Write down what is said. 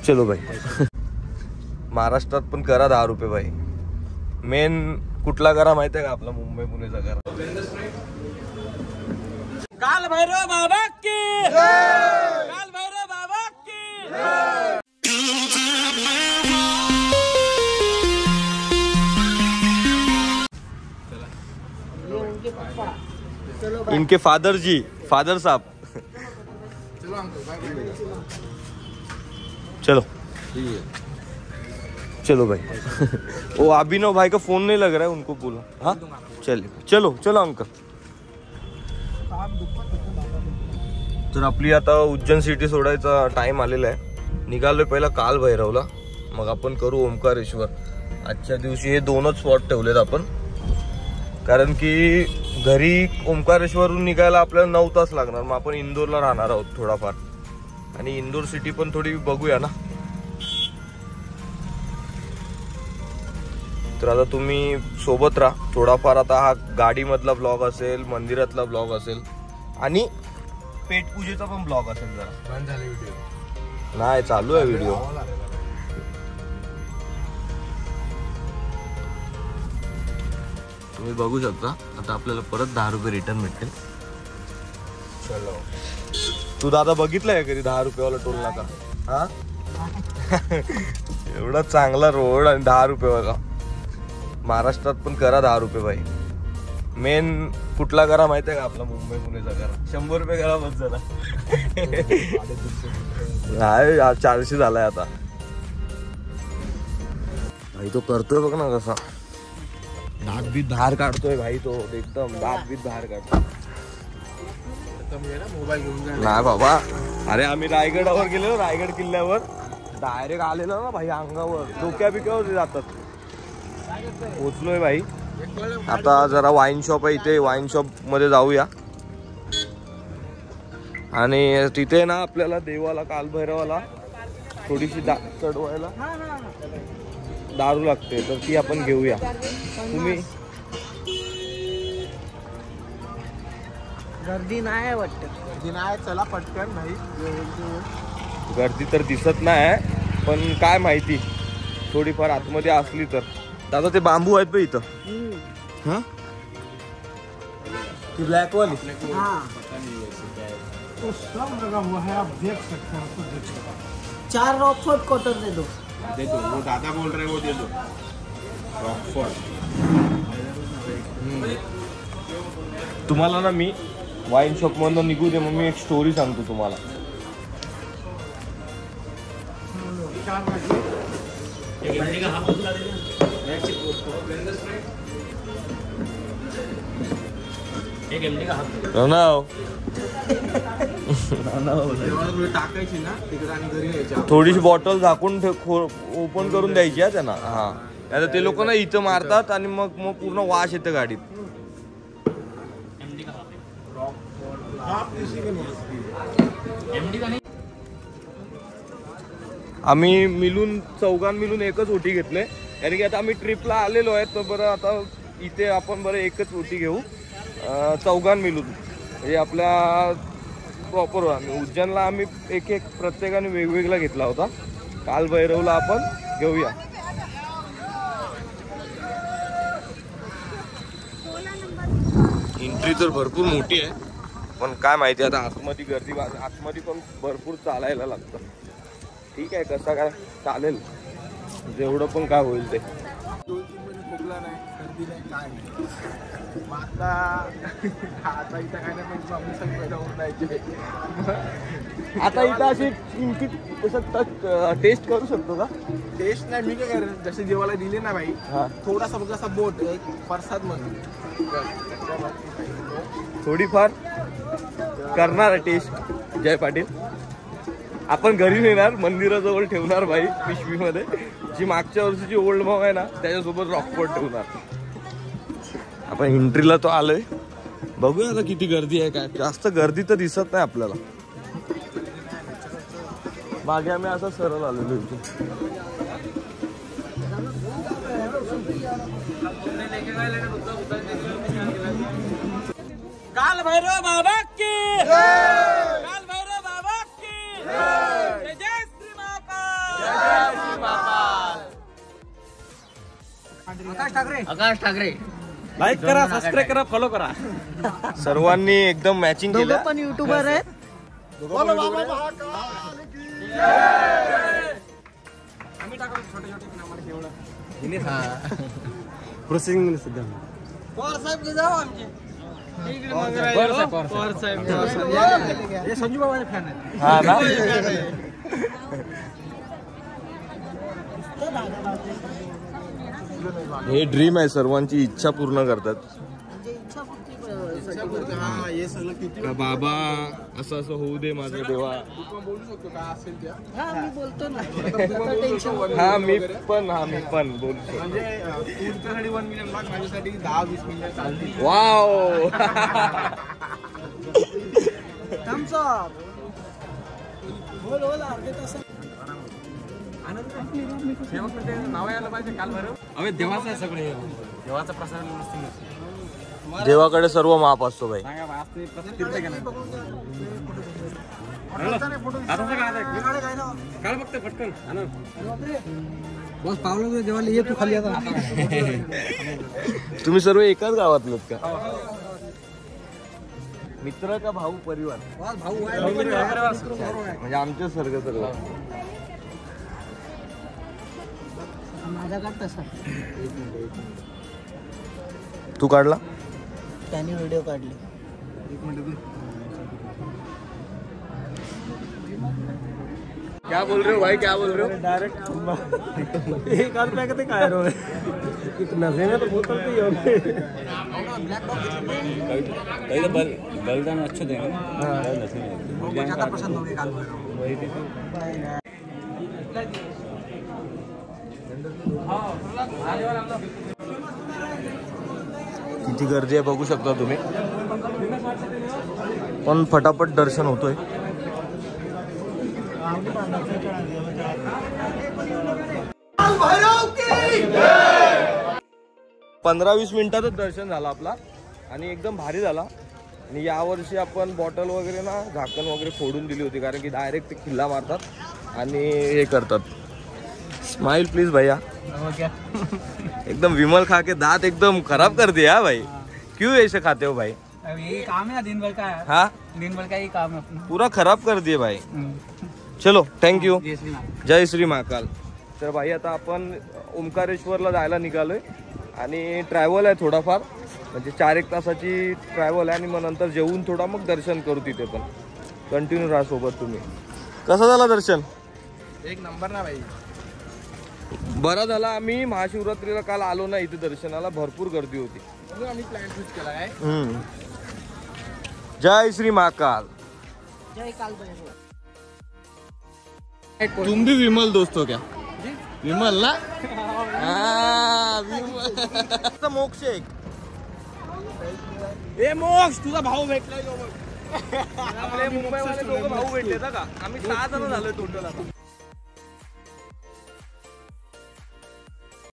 चलो भाई. महाराष्ट्रात पण करा 10 रुपये भाई. मेन कुठला करा माहिती आहे का आपला मुंबई पुणेचा करा. काल भैरव बाबा की काल भैरव बाबा की. इनके फादर जी, फादर साहब. चलो चलो भाई. वो अभिनव भाई का फोन नहीं लग रहा है, उनको बोलो. हाँ चलो चलो चलो अंकल. तर आपली आता उज्जैन सिटी सोडायचा टाइम आलेला आहे. निघालोय पहिला काल भैरवला, मग आपण करू ओंकारेश्वर. आजच्या दिवशी हे दोनच स्पॉट ठेवलेत आपण, कारण की घरी ओंकारेश्वरून निघायला आपल्याला 9 तास लागणार. मग आपण इंदोरला राहणार आहोत थोडाफार, आणि इंदोर सिटी पण थोडी बघूया ना. तर आता तुम्ही सोबत राहा थोडाफार. आता हा गाडीमधला ब्लॉग असेल, मंदिरातला ब्लॉग असेल, आणि पेटपूजेचा पण ब्लॉग असेल. जरा बंद झाले व्हिडिओ नाही, चालू आहे व्हिडिओ. तुम्ही बघू शकता. आता आपल्याला परत 10 रुपये रिटर्न भेटतील. चलो. तू दादा बघितलंय कधी 10 रुपयेवाला टोल नाका? हा एवढा चांगला रोड आणि 10 रुपयेवाला. महाराष्ट्रात पण करा 10 रुपये भाई. मेन कुठला करा माहिती आहे का आपला मुंबई पुणेचा करा. 100 रुपये करा बस झाला. नाही 400 झालाय आता भाई. तो करतोय बघ ना कसा. दात बीत बाहेर काढतोय भाई तो, एकदम दात बीत बाहेर काढतोय. नाही बाबा, अरे आम्ही रायगडावर गेलो, रायगड किल्ल्यावर डायरेक्ट आलेलो ना भाई अंगावर, डोक्या बिक्यावर जातात. पोचलोय भाई. आता जरा वाईन शॉप आहे इथे, वाईन शॉप मध्ये जाऊया. आणि तिथे ना आपल्याला देवाला कालभैरवाला थोडीशी चढवायला दारू लागते, तर ती आपण घेऊया. तुम्ही गर्दी नाही वाटत. गर्दी नाही, चला पटकन भाई. गर्दी तर दिसत नाही, पण काय माहिती थोडीफार आतमध्ये असली तर. दादा ते बांबू आहेत बघ इथं. हा ती ब्लॅक वाली. तो सब लगा हुआ है, आप देख सकते हैं. आपको देख 4 रॉकफोर्ड कॉटन दे दो. दे दो, वो दादा बोल रहे हैं, वो दे दो. रॉकफोर्ड. तुम्हाला ना मी वाईन शॉप मधून निघू दे, मग मी एक स्टोरी सांगतो तुम्हाला. टाकायची ना तिकडे आणि घरी यायची. थोडीशी बॉटल झाकून ओपन करून द्यायची आहे त्यांना. हा आता ते लोक ना इथं मारतात आणि मग पूर्ण वास येतं गाडीत. आम्ही मिळून चौघां मिळून एकच ओटी घेतले, कारण की आता आम्ही ट्रिपला आलेलो आहे. तर बरं आता इथे आपण बरं एकच ओटी घेऊ चौघां मिळून. म्हणजे आपल्या प्रॉपर उज्जैनला आम्ही एक प्रत्येकाने वेगवेगळा घेतला होता. काल भैरवला आपण घेऊया. एंट्री तर भरपूर मोठी आहे, पण काय माहिती आता आतमध्ये गर्दी, आतमध्ये पण भरपूर चालायला लागतं. ठीक आहे, कसा काय चालेल, जेवढं पण काय होईल ते. खोकला नाही, सर्दी नाही, काय नाही. आता इथं काय नाही, आता इथं अशी टेस्ट करू शकतो का? टेस्ट नाही मी काय करेन, जसे देवाला दिले ना भाई, थोडासा बघ असा बोट एक प्रसाद म्हणून थोडीफार करणार टेस्ट. जय पाटील आपण घरी नेणार, मंदिराजवळ ठेवणार भाई पिशवीमध्ये. जी मागच्या वर्षीची ओल्ड भाव आहे ना त्याच्यासोबत रॉकफोर्ड ठेवणार. आपण एंट्रीला तो आलोय, बघूया आता किती गर्दी आहे. काय जास्त गर्दी तर दिसत नाही आपल्याला. मागे आम्ही असं सरळ आलेलो इथे. काल भैरव बाबा की, काल भैरव बाबा की, जय श्री महाकाल. आकाश ठाकरे लाईक करा, सबस्क्राईब करा, फॉलो करा. सर्वांनी एकदम मॅचिंग केलं. दोघं पण युट्यूबर आहेत. प्रोसेसिंग सध्या संजू बाबाचे फॅन आहे. हा ना. हे ड्रीम आहे, सर्वांची इच्छा पूर्ण करतात. हे सगळं किती बाबा असं असं होऊ दे माझं देवा. बोलू शकतो का असेल त्या हा मी बोलतो ना. हा मी पण बोलतो. म्हणजे तुमच्यासाठी 1 मिलियन लाख, माझ्यासाठी 10-20 मिलियन चालतील. वाव. Thumbs up. बोल अर्धे तास. नाव यायला पाहिजे काल बरं. अवे देवाचं आहे सगळे, देवाचा प्रसाद नसते. देवाकडे सर्व माप असतो भाई. काल बघते पटकन बस पावलं देवाला ये तू खाली आता. तुम्ही सर्व एकाच गावातलेत का? मित्र का भाऊ परिवार? भाऊ आहे म्हणजे आमच्या सारखं सर्व. माझा का तसा तू काढला? त्यांनी व्हिडिओ काढले. क्या बोल रहे हो भाई, क्या बोल रहे हो? डायरेक्ट एक आध पैक ते काय रो एक नशे में तो बोतल पे ही होगी. कहीं तो बलिदान अच्छे देंगे. ज्यादा पसंद होगी काल किती गर्दी आहे बघू शकता तुम्ही. पण फटाफट दर्शन होतोय. पंधरा 20 मिनिटातच दर्शन झालं आपला आणि एकदम भारी झाला. आणि यावर्षी आपण बॉटल वगैरे ना झाकण वगैरे फोडून दिली होती, कारण की डायरेक्ट ते खिल्ला मारतात आणि हे करतात. स्माइल प्लीज भैया. एकदम विमल खा के दांत एकदम खराब कर दिया भाई. क्यों ऐसे खाते हो भाई? यही काम है दिन भर का. हाँ दिन भर का ही काम है अपना. पूरा खराब कर दिए भाई. चलो थँक्यू. जय श्री महाकाल. तर भाई आता आपण ओंकारेश्वरला जायला निघालोय आणि ट्रॅव्हल आहे थोडाफार, म्हणजे 4-1 तासाची ट्रॅव्हल आहे. आणि मग नंतर जेवून थोडा मग दर्शन करू तिथे. पण कंटिन्यू राहा सोबत तुम्ही. कसं झालं दर्शन? एक नंबर ना भाई. बरं झालं आम्ही महाशिवरात्रीला काल आलो ना इथे दर्शनाला. भरपूर गर्दी होती म्हणून आम्ही प्लॅन चूज केला आहे. जय श्री महाकाल. जय काल भैरव. तुम भी विमल दोस्त हो क्या? विमल ना. विमल मोक्ष एक. ए मोक्ष तुझा भाऊ भेटलाय. आपले मुंबईवाले दोघं भाऊ भेटले का? आम्ही 6 जण झालोय टोटल आता.